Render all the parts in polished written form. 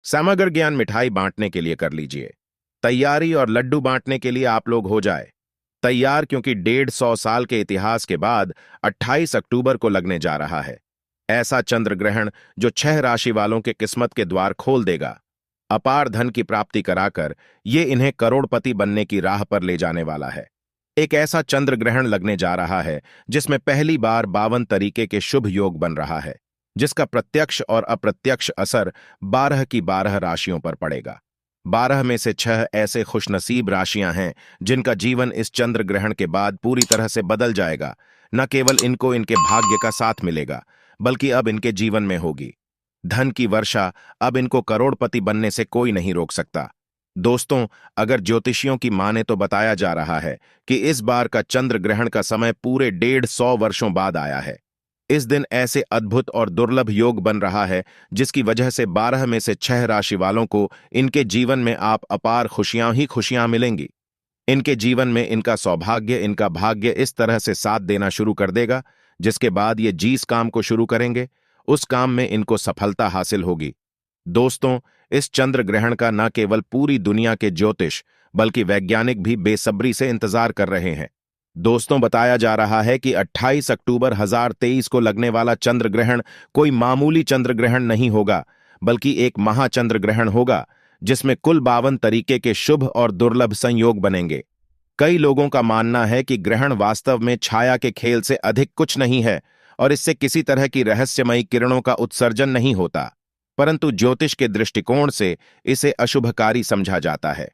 समग्र ज्ञान मिठाई बांटने के लिए कर लीजिए तैयारी और लड्डू बांटने के लिए आप लोग हो जाए तैयार, क्योंकि 150 साल के इतिहास के बाद 28 अक्टूबर को लगने जा रहा है ऐसा चंद्र ग्रहण जो 6 राशि वालों के किस्मत के द्वार खोल देगा, अपार धन की प्राप्ति कराकर ये इन्हें करोड़पति बनने की राह पर ले जाने वाला है। एक ऐसा चंद्र ग्रहण लगने जा रहा है जिसमें पहली बार 52 तरीके के शुभ योग बन रहा है, जिसका प्रत्यक्ष और अप्रत्यक्ष असर 12 की 12 राशियों पर पड़ेगा। 12 में से 6 ऐसे खुशनसीब राशियां हैं जिनका जीवन इस चंद्र ग्रहण के बाद पूरी तरह से बदल जाएगा। न केवल इनको इनके भाग्य का साथ मिलेगा, बल्कि अब इनके जीवन में होगी धन की वर्षा। अब इनको करोड़पति बनने से कोई नहीं रोक सकता। दोस्तों, अगर ज्योतिषियों की माने तो बताया जा रहा है कि इस बार का चंद्र ग्रहण का समय पूरे 150 वर्षों बाद आया है। इस दिन ऐसे अद्भुत और दुर्लभ योग बन रहा है जिसकी वजह से 12 में से 6 राशि वालों को इनके जीवन में आप अपार खुशियां ही खुशियां मिलेंगी। इनके जीवन में इनका सौभाग्य, इनका भाग्य इस तरह से साथ देना शुरू कर देगा, जिसके बाद ये जिस काम को शुरू करेंगे उस काम में इनको सफलता हासिल होगी। दोस्तों, इस चंद्र ग्रहण का न केवल पूरी दुनिया के ज्योतिष बल्कि वैज्ञानिक भी बेसब्री से इंतजार कर रहे हैं। दोस्तों, बताया जा रहा है कि 28 अक्टूबर 2023 को लगने वाला चंद्र ग्रहण कोई मामूली चंद्र ग्रहण नहीं होगा, बल्कि एक महाचंद्र ग्रहण होगा जिसमें कुल 52 तरीके के शुभ और दुर्लभ संयोग बनेंगे। कई लोगों का मानना है कि ग्रहण वास्तव में छाया के खेल से अधिक कुछ नहीं है और इससे किसी तरह की रहस्यमयी किरणों का उत्सर्जन नहीं होता, परंतु ज्योतिष के दृष्टिकोण से इसे अशुभकारी समझा जाता है।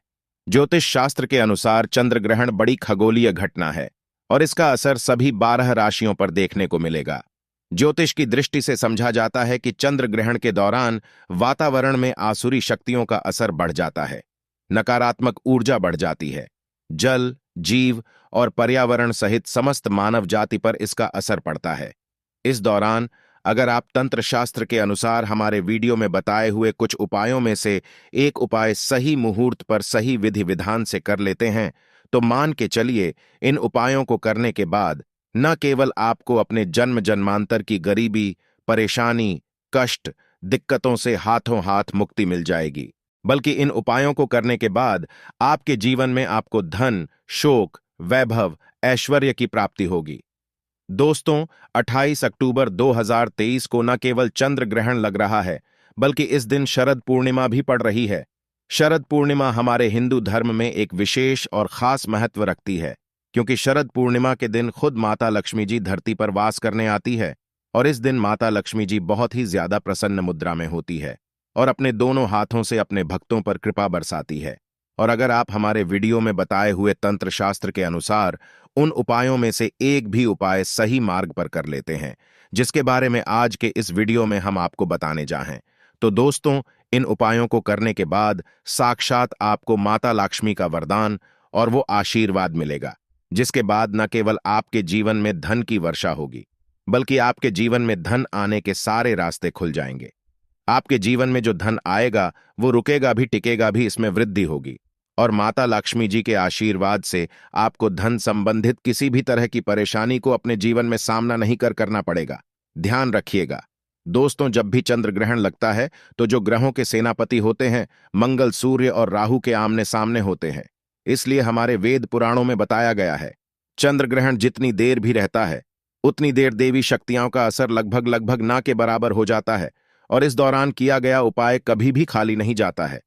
ज्योतिष शास्त्र के अनुसार चंद्र ग्रहण बड़ी खगोलीय घटना है और इसका असर सभी 12 राशियों पर देखने को मिलेगा। ज्योतिष की दृष्टि से समझा जाता है कि चंद्र ग्रहण के दौरान वातावरण में आसुरी शक्तियों का असर बढ़ जाता है, नकारात्मक ऊर्जा बढ़ जाती है। जल, जीव और पर्यावरण सहित समस्त मानव जाति पर इसका असर पड़ता है। इस दौरान अगर आप तंत्र शास्त्र के अनुसार हमारे वीडियो में बताए हुए कुछ उपायों में से एक उपाय सही मुहूर्त पर सही विधि विधान से कर लेते हैं तो मान के चलिए, इन उपायों को करने के बाद न केवल आपको अपने जन्म जन्मांतर की गरीबी, परेशानी, कष्ट, दिक्कतों से हाथों हाथ मुक्ति मिल जाएगी, बल्कि इन उपायों को करने के बाद आपके जीवन में आपको धन, शोक, वैभव, ऐश्वर्य की प्राप्ति होगी। दोस्तों, 28 अक्टूबर 2023 को न केवल चंद्र ग्रहण लग रहा है, बल्कि इस दिन शरद पूर्णिमा भी पड़ रही है। शरद पूर्णिमा हमारे हिंदू धर्म में एक विशेष और खास महत्व रखती है, क्योंकि शरद पूर्णिमा के दिन खुद माता लक्ष्मी जी धरती पर वास करने आती है और इस दिन माता लक्ष्मी जी बहुत ही ज्यादा प्रसन्न मुद्रा में होती है और अपने दोनों हाथों से अपने भक्तों पर कृपा बरसाती है। और अगर आप हमारे वीडियो में बताए हुए तंत्र शास्त्र के अनुसार उन उपायों में से एक भी उपाय सही मार्ग पर कर लेते हैं, जिसके बारे में आज के इस वीडियो में हम आपको बताने जा हैं, तो दोस्तों, इन उपायों को करने के बाद साक्षात आपको माता लक्ष्मी का वरदान और वो आशीर्वाद मिलेगा, जिसके बाद न केवल आपके जीवन में धन की वर्षा होगी, बल्कि आपके जीवन में धन आने के सारे रास्ते खुल जाएंगे। आपके जीवन में जो धन आएगा वो रुकेगा भी, टिकेगा भी, इसमें वृद्धि होगी और माता लक्ष्मी जी के आशीर्वाद से आपको धन संबंधित किसी भी तरह की परेशानी को अपने जीवन में सामना नहीं करना पड़ेगा। ध्यान रखिएगा दोस्तों, जब भी चंद्र ग्रहण लगता है तो जो ग्रहों के सेनापति होते हैं मंगल, सूर्य और राहु के आमने सामने होते हैं। इसलिए हमारे वेद पुराणों में बताया गया है, चंद्र ग्रहण जितनी देर भी रहता है उतनी देर देवी शक्तियों का असर लगभग लगभग ना के बराबर हो जाता है और इस दौरान किया गया उपाय कभी भी खाली नहीं जाता है।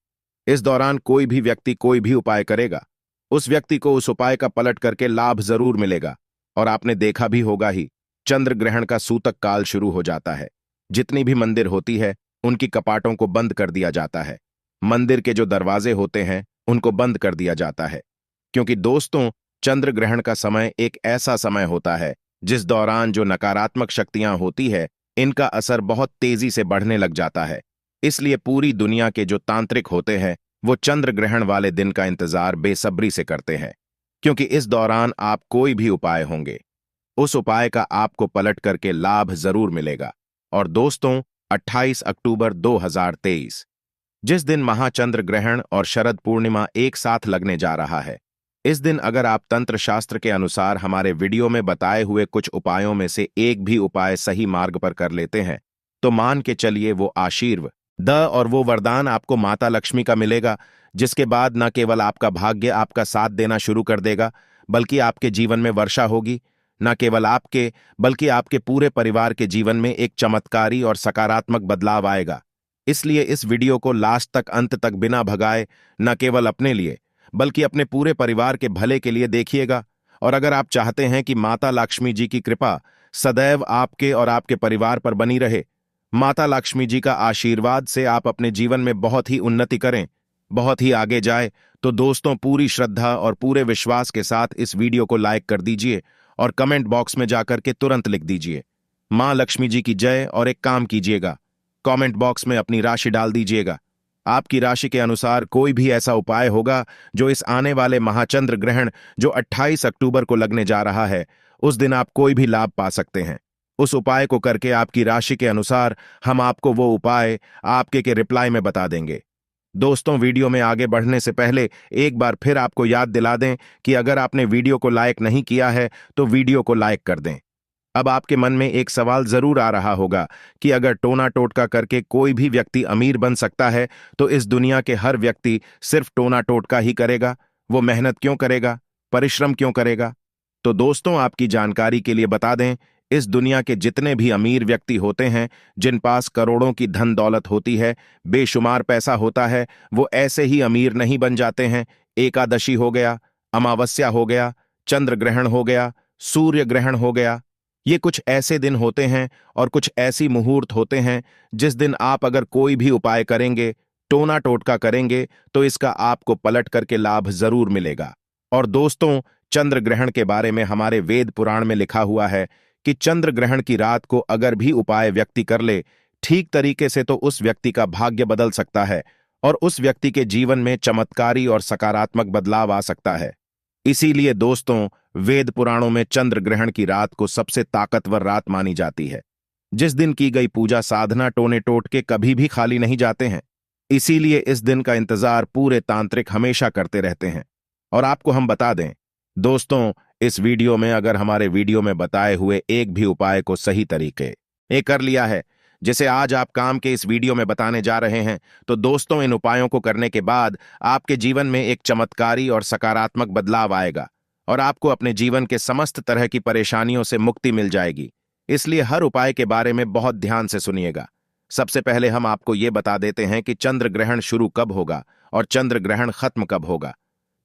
इस दौरान कोई भी व्यक्ति कोई भी उपाय करेगा, उस व्यक्ति को उस उपाय का पलट करके लाभ जरूर मिलेगा। और आपने देखा भी होगा ही, चंद्र ग्रहण का सूतक काल शुरू हो जाता है। जितनी भी मंदिर होती है उनकी कपाटों को बंद कर दिया जाता है, मंदिर के जो दरवाजे होते हैं उनको बंद कर दिया जाता है, क्योंकि दोस्तों, चंद्र ग्रहण का समय एक ऐसा समय होता है जिस दौरान जो नकारात्मक शक्तियां होती है इनका असर बहुत तेजी से बढ़ने लग जाता है। इसलिए पूरी दुनिया के जो तांत्रिक होते हैं वो चंद्र ग्रहण वाले दिन का इंतजार बेसब्री से करते हैं, क्योंकि इस दौरान आप कोई भी उपाय होंगे उस उपाय का आपको पलट करके लाभ जरूर मिलेगा। और दोस्तों, 28 अक्टूबर 2023 जिस दिन महाचंद्र ग्रहण और शरद पूर्णिमा एक साथ लगने जा रहा है, इस दिन अगर आप तंत्र शास्त्र के अनुसार हमारे वीडियो में बताए हुए कुछ उपायों में से एक भी उपाय सही मार्ग पर कर लेते हैं तो मान के चलिए वो आशीर्वाद, और वो वरदान आपको माता लक्ष्मी का मिलेगा, जिसके बाद न केवल आपका भाग्य आपका साथ देना शुरू कर देगा, बल्कि आपके जीवन में वर्षा होगी। न केवल आपके, बल्कि आपके पूरे परिवार के जीवन में एक चमत्कारी और सकारात्मक बदलाव आएगा। इसलिए इस वीडियो को लास्ट तक, अंत तक बिना भगाए, न केवल अपने लिए बल्कि अपने पूरे परिवार के भले के लिए देखिएगा। और अगर आप चाहते हैं कि माता लक्ष्मी जी की कृपा सदैव आपके और आपके परिवार पर बनी रहे, माता लक्ष्मी जी का आशीर्वाद से आप अपने जीवन में बहुत ही उन्नति करें, बहुत ही आगे जाए, तो दोस्तों पूरी श्रद्धा और पूरे विश्वास के साथ इस वीडियो को लाइक कर दीजिए और कमेंट बॉक्स में जाकर के तुरंत लिख दीजिए मां लक्ष्मी जी की जय। और एक काम कीजिएगा, कमेंट बॉक्स में अपनी राशि डाल दीजिएगा। आपकी राशि के अनुसार कोई भी ऐसा उपाय होगा जो इस आने वाले महाचंद्र ग्रहण जो 28 अक्टूबर को लगने जा रहा है, उस दिन आप कोई भी लाभ पा सकते हैं। उस उपाय को करके आपकी राशि के अनुसार हम आपको वो उपाय आपके के रिप्लाई में बता देंगे। दोस्तों, वीडियो में आगे बढ़ने से पहले एक बार फिर आपको याद दिला दें कि अगर आपने वीडियो को लाइक नहीं किया है तो वीडियो को लाइक कर दें। अब आपके मन में एक सवाल जरूर आ रहा होगा कि अगर टोना टोटका करके कोई भी व्यक्ति अमीर बन सकता है, तो इस दुनिया के हर व्यक्ति सिर्फ टोना टोटका ही करेगा? वो मेहनत क्यों करेगा, परिश्रम क्यों करेगा? तो दोस्तों, आपकी जानकारी के लिए बता दें, इस दुनिया के जितने भी अमीर व्यक्ति होते हैं, जिन पास करोड़ों की धन दौलत होती है, बेशुमार पैसा होता है, वो ऐसे ही अमीर नहीं बन जाते हैं। एकादशी हो गया, अमावस्या हो गया, चंद्र ग्रहण हो गया, सूर्य ग्रहण हो गया, ये कुछ ऐसे दिन होते हैं और कुछ ऐसी मुहूर्त होते हैं जिस दिन आप अगर कोई भी उपाय करेंगे, टोना टोटका करेंगे, तो इसका आपको पलट करके लाभ जरूर मिलेगा। और दोस्तों, चंद्र ग्रहण के बारे में हमारे वेद पुराण में लिखा हुआ है कि चंद्र ग्रहण की रात को अगर भी उपाय व्यक्ति कर ले ठीक तरीके से, तो उस व्यक्ति का भाग्य बदल सकता है और उस व्यक्ति के जीवन में चमत्कारी और सकारात्मक बदलाव आ सकता है। इसीलिए दोस्तों, वेद पुराणों में चंद्र ग्रहण की रात को सबसे ताकतवर रात मानी जाती है, जिस दिन की गई पूजा साधना टोने टोटके कभी भी खाली नहीं जाते हैं। इसीलिए इस दिन का इंतजार पूरे तांत्रिक हमेशा करते रहते हैं। और आपको हम बता दें दोस्तों, इस वीडियो में अगर हमारे वीडियो में बताए हुए एक भी उपाय को सही तरीके ये कर लिया है, जिसे आज आप काम के इस वीडियो में बताने जा रहे हैं, तो दोस्तों इन उपायों को करने के बाद आपके जीवन में एक चमत्कारी और सकारात्मक बदलाव आएगा और आपको अपने जीवन के समस्त तरह की परेशानियों से मुक्ति मिल जाएगी। इसलिए हर उपाय के बारे में बहुत ध्यान से सुनिएगा। सबसे पहले हम आपको ये बता देते हैं कि चंद्र ग्रहण शुरू कब होगा और चंद्र ग्रहण खत्म कब होगा।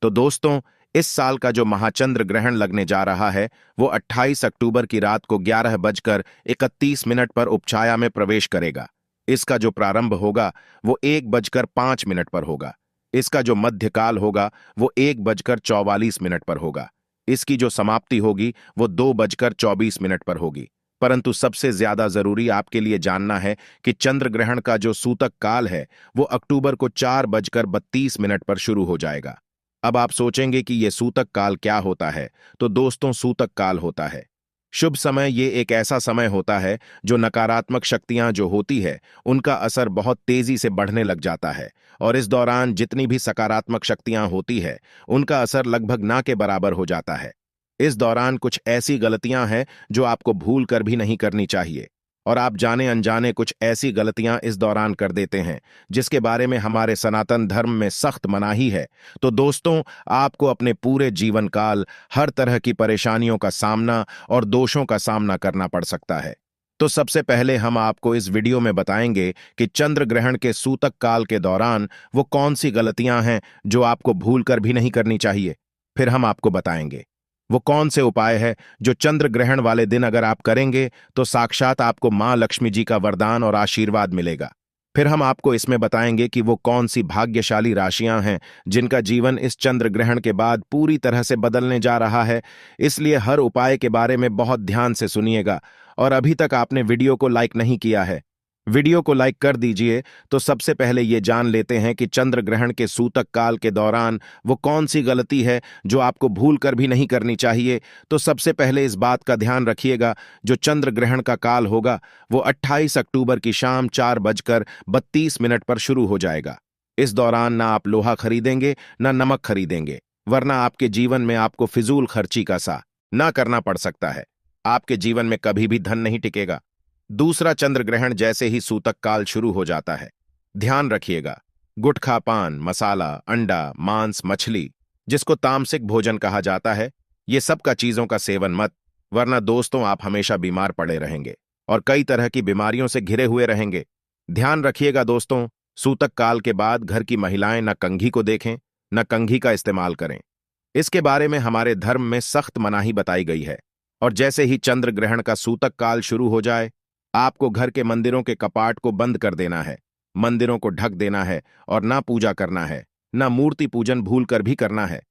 तो दोस्तों, इस साल का जो महाचंद्र ग्रहण लगने जा रहा है, वो 28 अक्टूबर की रात को 11:31 पर उपछाया में प्रवेश करेगा। इसका जो प्रारंभ होगा वो 1:05 पर होगा। इसका जो मध्यकाल होगा वो 1:44 पर होगा। इसकी जो समाप्ति होगी वो 2:24 पर होगी। परंतु सबसे ज्यादा जरूरी आपके लिए जानना है कि चंद्र ग्रहण का जो सूतक काल है वो अक्टूबर को 4:32 पर शुरू हो जाएगा। अब आप सोचेंगे कि यह सूतक काल क्या होता है? तो दोस्तों, सूतक काल होता है शुभ समय। ये एक ऐसा समय होता है जो नकारात्मक शक्तियां जो होती है उनका असर बहुत तेजी से बढ़ने लग जाता है, और इस दौरान जितनी भी सकारात्मक शक्तियां होती है उनका असर लगभग ना के बराबर हो जाता है। इस दौरान कुछ ऐसी गलतियां हैं जो आपको भूल कर भी नहीं करनी चाहिए, और आप जाने अनजाने कुछ ऐसी गलतियां इस दौरान कर देते हैं जिसके बारे में हमारे सनातन धर्म में सख्त मनाही है। तो दोस्तों, आपको अपने पूरे जीवन काल हर तरह की परेशानियों का सामना और दोषों का सामना करना पड़ सकता है। तो सबसे पहले हम आपको इस वीडियो में बताएंगे कि चंद्र ग्रहण के सूतक काल के दौरान वो कौन सी गलतियां हैं जो आपको भूल कर भी नहीं करनी चाहिए। फिर हम आपको बताएंगे वो कौन से उपाय है जो चंद्र ग्रहण वाले दिन अगर आप करेंगे तो साक्षात आपको मां लक्ष्मी जी का वरदान और आशीर्वाद मिलेगा। फिर हम आपको इसमें बताएंगे कि वो कौन सी भाग्यशाली राशियां हैं जिनका जीवन इस चंद्र ग्रहण के बाद पूरी तरह से बदलने जा रहा है। इसलिए हर उपाय के बारे में बहुत ध्यान से सुनिएगा। और अभी तक आपने वीडियो को लाइक नहीं किया है, वीडियो को लाइक कर दीजिए। तो सबसे पहले ये जान लेते हैं कि चंद्र ग्रहण के सूतक काल के दौरान वो कौन सी गलती है जो आपको भूल कर भी नहीं करनी चाहिए। तो सबसे पहले इस बात का ध्यान रखिएगा, जो चंद्र ग्रहण का काल होगा वो 28 अक्टूबर की शाम 4:32 पर शुरू हो जाएगा। इस दौरान ना आप लोहा खरीदेंगे ना नमक खरीदेंगे, वरना आपके जीवन में आपको फिजूल खर्ची का सा ना करना पड़ सकता है। आपके जीवन में कभी भी धन नहीं टिकेगा। दूसरा, चंद्र ग्रहण जैसे ही सूतक काल शुरू हो जाता है, ध्यान रखिएगा, गुटखा, पान, मसाला, अंडा, मांस, मछली, जिसको तामसिक भोजन कहा जाता है, ये सब का चीजों का सेवन मत, वरना दोस्तों आप हमेशा बीमार पड़े रहेंगे और कई तरह की बीमारियों से घिरे हुए रहेंगे। ध्यान रखिएगा दोस्तों, सूतक काल के बाद घर की महिलाएं न कंघी को देखें, न कंघी का इस्तेमाल करें। इसके बारे में हमारे धर्म में सख्त मनाही बताई गई है। और जैसे ही चंद्र ग्रहण का सूतक काल शुरू हो जाए, आपको घर के मंदिरों के कपाट को बंद कर देना है, मंदिरों को ढक देना है और ना पूजा करना है, ना मूर्ति पूजन भूल कर भी करना है।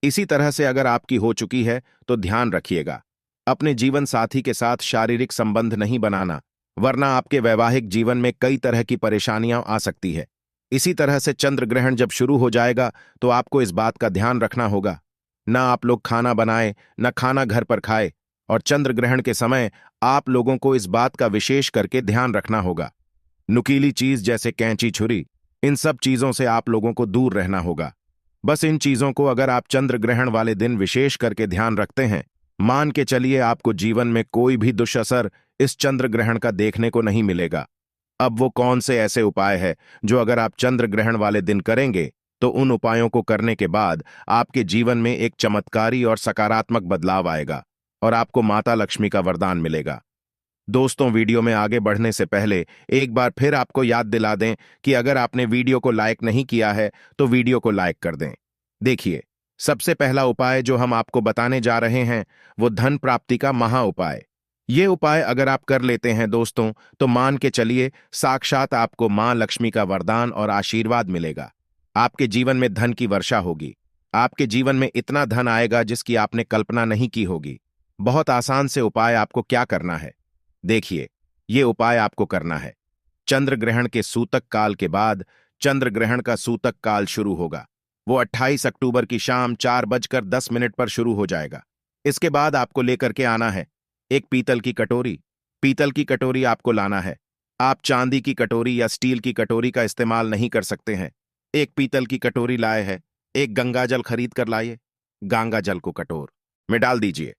इसी तरह से अगर आपकी हो चुकी है तो ध्यान रखिएगा, अपने जीवन साथी के साथ शारीरिक संबंध नहीं बनाना, वरना आपके वैवाहिक जीवन में कई तरह की परेशानियां आ सकती है। इसी तरह से चंद्र ग्रहण जब शुरू हो जाएगा तो आपको इस बात का ध्यान रखना होगा, ना आप लोग खाना बनाए, ना खाना घर पर खाए। और चंद्र ग्रहण के समय आप लोगों को इस बात का विशेष करके ध्यान रखना होगा, नुकीली चीज जैसे कैंची, छुरी, इन सब चीजों से आप लोगों को दूर रहना होगा। बस इन चीजों को अगर आप चंद्र ग्रहण वाले दिन विशेष करके ध्यान रखते हैं, मान के चलिए आपको जीवन में कोई भी दुष्असर इस चंद्र ग्रहण का देखने को नहीं मिलेगा। अब वो कौन से ऐसे उपाय है जो अगर आप चंद्र ग्रहण वाले दिन करेंगे तो उन उपायों को करने के बाद आपके जीवन में एक चमत्कारी और सकारात्मक बदलाव आएगा और आपको माता लक्ष्मी का वरदान मिलेगा। दोस्तों, वीडियो में आगे बढ़ने से पहले एक बार फिर आपको याद दिला दें कि अगर आपने वीडियो को लाइक नहीं किया है तो वीडियो को लाइक कर दें। देखिए, सबसे पहला उपाय जो हम आपको बताने जा रहे हैं वो धन प्राप्ति का महा उपाय। ये उपाय अगर आप कर लेते हैं दोस्तों, तो मान के चलिए साक्षात आपको मां लक्ष्मी का वरदान और आशीर्वाद मिलेगा। आपके जीवन में धन की वर्षा होगी, आपके जीवन में इतना धन आएगा जिसकी आपने कल्पना नहीं की होगी। बहुत आसान से उपाय आपको क्या करना है, देखिए, ये उपाय आपको करना है। चंद्र ग्रहण के सूतक काल के बाद चंद्र ग्रहण का सूतक काल शुरू होगा। वो 28 अक्टूबर की शाम 4:10 पर शुरू हो जाएगा। इसके बाद आपको लेकर के आना है एक पीतल की कटोरी। पीतल की कटोरी आपको लाना है, आप चांदी की कटोरी या स्टील की कटोरी का इस्तेमाल नहीं कर सकते हैं। एक पीतल की कटोरी लाए हैं, एक गंगा जल खरीद कर लाइए। गंगा जल को कटोर में डाल दीजिए।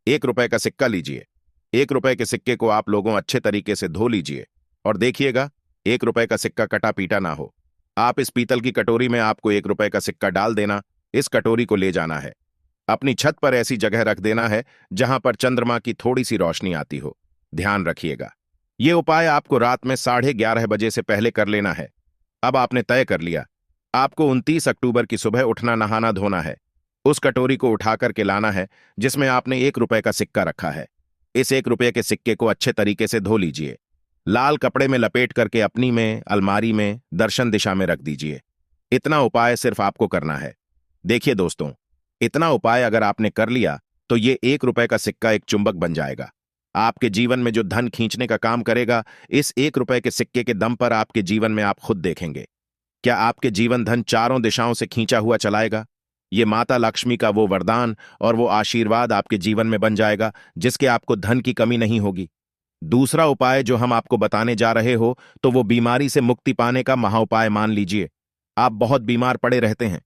1 रुपए का सिक्का लीजिए। 1 रुपए के सिक्के को आप लोगों अच्छे तरीके से धो लीजिए और देखिएगा 1 रुपए का सिक्का कटा पीटा ना हो। आप इस पीतल की कटोरी में आपको 1 रुपए का सिक्का डाल देना। इस कटोरी को ले जाना है, अपनी छत पर ऐसी जगह रख देना है जहां पर चंद्रमा की थोड़ी सी रोशनी आती हो। ध्यान रखिएगा, यह उपाय आपको रात में 11:30 बजे से पहले कर लेना है। अब आपने तय कर लिया, आपको 29 अक्टूबर की सुबह उठना, नहाना धोना है। उस कटोरी को उठा करके लाना है जिसमें आपने 1 रुपए का सिक्का रखा है। इस 1 रुपए के सिक्के को अच्छे तरीके से धो लीजिए। लाल कपड़े में लपेट करके अपनी में अलमारी में दर्शन दिशा में रख दीजिए। इतना उपाय सिर्फ आपको करना है। देखिए दोस्तों, इतना उपाय अगर आपने कर लिया तो ये 1 रुपए का सिक्का एक चुंबक बन जाएगा। आपके जीवन में जो धन खींचने का काम करेगा, इस 1 रुपए के सिक्के के दम पर आपके जीवन में आप खुद देखेंगे। क्या आपके जीवन धन चारों दिशाओं से खींचा हुआ चलाएगा? ये माता लक्ष्मी का वो वरदान और वो आशीर्वाद आपके जीवन में बन जाएगा जिसके आपको धन की कमी नहीं होगी। दूसरा उपाय जो हम आपको बताने जा रहे हो तो वो बीमारी से मुक्ति पाने का महाउपाय मान लीजिए। आप बहुत बीमार पड़े रहते हैं,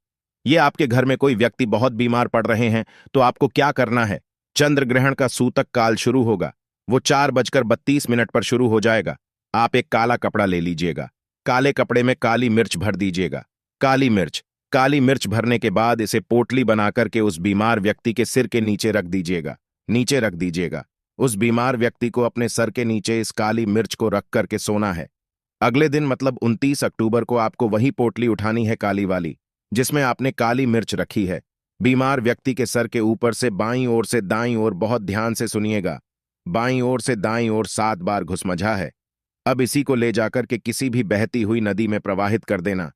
ये आपके घर में कोई व्यक्ति बहुत बीमार पड़ रहे हैं, तो आपको क्या करना है? चंद्र ग्रहण का सूतक काल शुरू होगा, वो 4:32 पर शुरू हो जाएगा। आप एक काला कपड़ा ले लीजिएगा, काले कपड़े में काली मिर्च भर दीजिएगा। काली मिर्च भरने के बाद इसे पोटली बनाकर के उस बीमार व्यक्ति के सिर के नीचे रख दीजिएगा। उस बीमार व्यक्ति को अपने सर के नीचे इस काली मिर्च को रख करके सोना है। अगले दिन मतलब 29 अक्टूबर को आपको वही पोटली उठानी है, काली वाली, जिसमें आपने काली मिर्च रखी है। बीमार व्यक्ति के सर के ऊपर से बाईं ओर से दाईं ओर, बहुत ध्यान से सुनिएगा, बाईं ओर से दाईं ओर 7 बार घुसमझा है। अब इसी को ले जाकर के किसी भी बहती हुई नदी में प्रवाहित कर देना।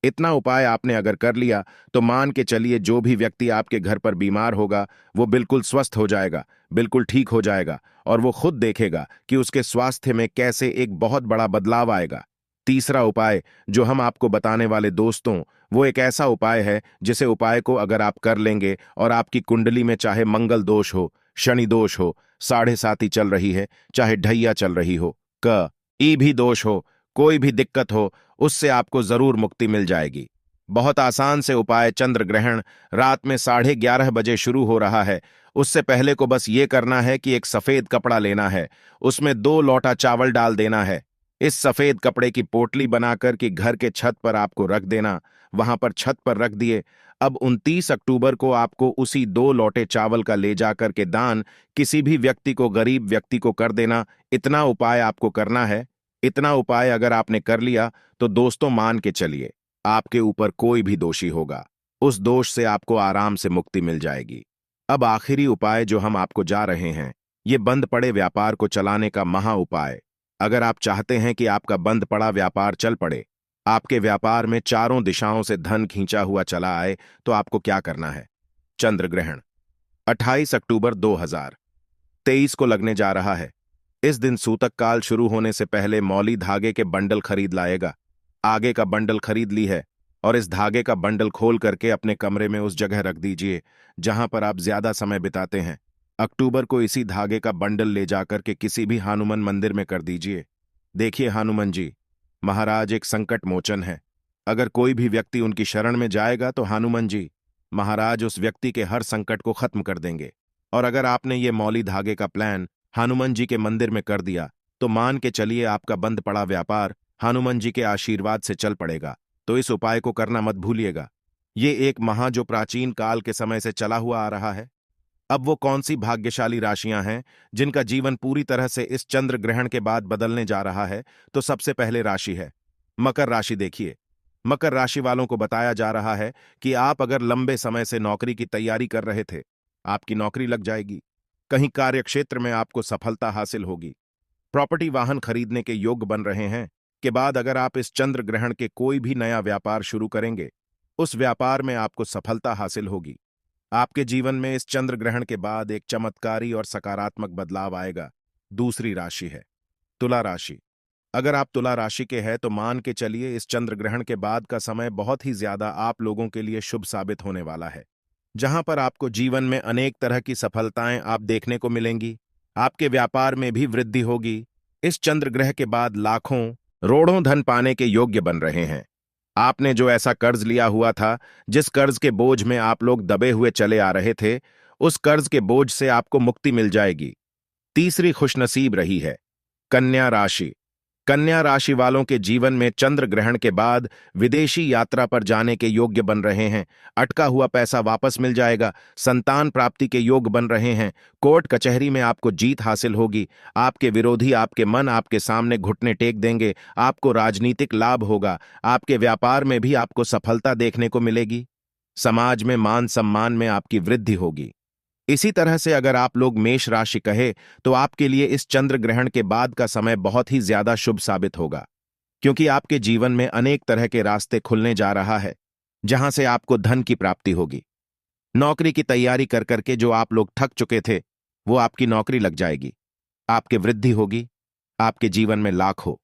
इतना उपाय आपने अगर कर लिया तो मान के चलिए जो भी व्यक्ति आपके घर पर बीमार होगा वो बिल्कुल स्वस्थ हो जाएगा, बिल्कुल ठीक हो जाएगा और वो खुद देखेगा कि उसके स्वास्थ्य में कैसे एक बहुत बड़ा बदलाव आएगा। तीसरा उपाय जो हम आपको बताने वाले दोस्तों, वो एक ऐसा उपाय है जिसे उपाय को अगर आप कर लेंगे और आपकी कुंडली में चाहे मंगल दोष हो, शनि दोष हो, 7.5 चल रही है, चाहे ढैया चल रही हो, ई भी दोष हो, कोई भी दिक्कत हो, उससे आपको जरूर मुक्ति मिल जाएगी। बहुत आसान से उपाय। चंद्र ग्रहण रात में 11:30 बजे शुरू हो रहा है। उससे पहले को बस ये करना है कि एक सफेद कपड़ा लेना है, उसमें 2 लोटा चावल डाल देना है। इस सफेद कपड़े की पोटली बनाकर कि घर के छत पर आपको रख देना, वहां पर छत पर रख दिए। अब 29 अक्टूबर को आपको उसी 2 लोटे चावल का ले जाकर के दान किसी भी व्यक्ति को, गरीब व्यक्ति को कर देना। इतना उपाय आपको करना है। इतना उपाय अगर आपने कर लिया तो दोस्तों मान के चलिए, आपके ऊपर कोई भी दोषी होगा, उस दोष से आपको आराम से मुक्ति मिल जाएगी। अब आखिरी उपाय जो हम आपको जा रहे हैं, ये बंद पड़े व्यापार को चलाने का महा उपाय। अगर आप चाहते हैं कि आपका बंद पड़ा व्यापार चल पड़े, आपके व्यापार में चारों दिशाओं से धन खींचा हुआ चला आए, तो आपको क्या करना है? चंद्र ग्रहण 28 अक्टूबर 2023 को लगने जा रहा है। इस दिन सूतक काल शुरू होने से पहले मौली धागे के बंडल खरीद लाएगा। आगे का बंडल खरीद ली है और इस धागे का बंडल खोल करके अपने कमरे में उस जगह रख दीजिए जहां पर आप ज्यादा समय बिताते हैं। अक्टूबर को इसी धागे का बंडल ले जाकर के किसी भी हनुमान मंदिर में कर दीजिए। देखिए हनुमान जी महाराज एक संकट मोचन है। अगर कोई भी व्यक्ति उनकी शरण में जाएगा तो हनुमान जी महाराज उस व्यक्ति के हर संकट को खत्म कर देंगे। और अगर आपने ये मौली धागे का प्लान हनुमान जी के मंदिर में कर दिया तो मान के चलिए आपका बंद पड़ा व्यापार हनुमान जी के आशीर्वाद से चल पड़ेगा। तो इस उपाय को करना मत भूलिएगा। ये एक महा जो प्राचीन काल के समय से चला हुआ आ रहा है। अब वो कौन सी भाग्यशाली राशियां हैं जिनका जीवन पूरी तरह से इस चंद्र ग्रहण के बाद बदलने जा रहा है? तो सबसे पहले राशि है मकर राशि। देखिए मकर राशि वालों को बताया जा रहा है कि आप अगर लंबे समय से नौकरी की तैयारी कर रहे थे, आपकी नौकरी लग जाएगी। कहीं कार्यक्षेत्र में आपको सफलता हासिल होगी। प्रॉपर्टी वाहन खरीदने के योग्य बन रहे हैं। के बाद अगर आप इस चंद्र ग्रहण के कोई भी नया व्यापार शुरू करेंगे, उस व्यापार में आपको सफलता हासिल होगी। आपके जीवन में इस चंद्र ग्रहण के बाद एक चमत्कारी और सकारात्मक बदलाव आएगा। दूसरी राशि है तुला राशि। अगर आप तुला राशि के हैं तो मान के चलिए इस चंद्र ग्रहण के बाद का समय बहुत ही ज्यादा आप लोगों के लिए शुभ साबित होने वाला है, जहां पर आपको जीवन में अनेक तरह की सफलताएं आप देखने को मिलेंगी। आपके व्यापार में भी वृद्धि होगी। इस चंद्र ग्रह के बाद लाखों करोड़ों धन पाने के योग्य बन रहे हैं। आपने जो ऐसा कर्ज लिया हुआ था, जिस कर्ज के बोझ में आप लोग दबे हुए चले आ रहे थे, उस कर्ज के बोझ से आपको मुक्ति मिल जाएगी। तीसरी खुशनसीब रही है कन्या राशि। कन्या राशि वालों के जीवन में चंद्र ग्रहण के बाद विदेशी यात्रा पर जाने के योग्य बन रहे हैं। अटका हुआ पैसा वापस मिल जाएगा। संतान प्राप्ति के योग बन रहे हैं। कोर्ट कचहरी में आपको जीत हासिल होगी। आपके विरोधी आपके मन आपके सामने घुटने टेक देंगे। आपको राजनीतिक लाभ होगा। आपके व्यापार में भी आपको सफलता देखने को मिलेगी। समाज में मान सम्मान में आपकी वृद्धि होगी। इसी तरह से अगर आप लोग मेष राशि कहे तो आपके लिए इस चंद्र ग्रहण के बाद का समय बहुत ही ज्यादा शुभ साबित होगा, क्योंकि आपके जीवन में अनेक तरह के रास्ते खुलने जा रहा है, जहां से आपको धन की प्राप्ति होगी। नौकरी की तैयारी कर करके जो आप लोग थक चुके थे, वो आपकी नौकरी लग जाएगी। आपके वृद्धि होगी। आपके जीवन में लाख हो।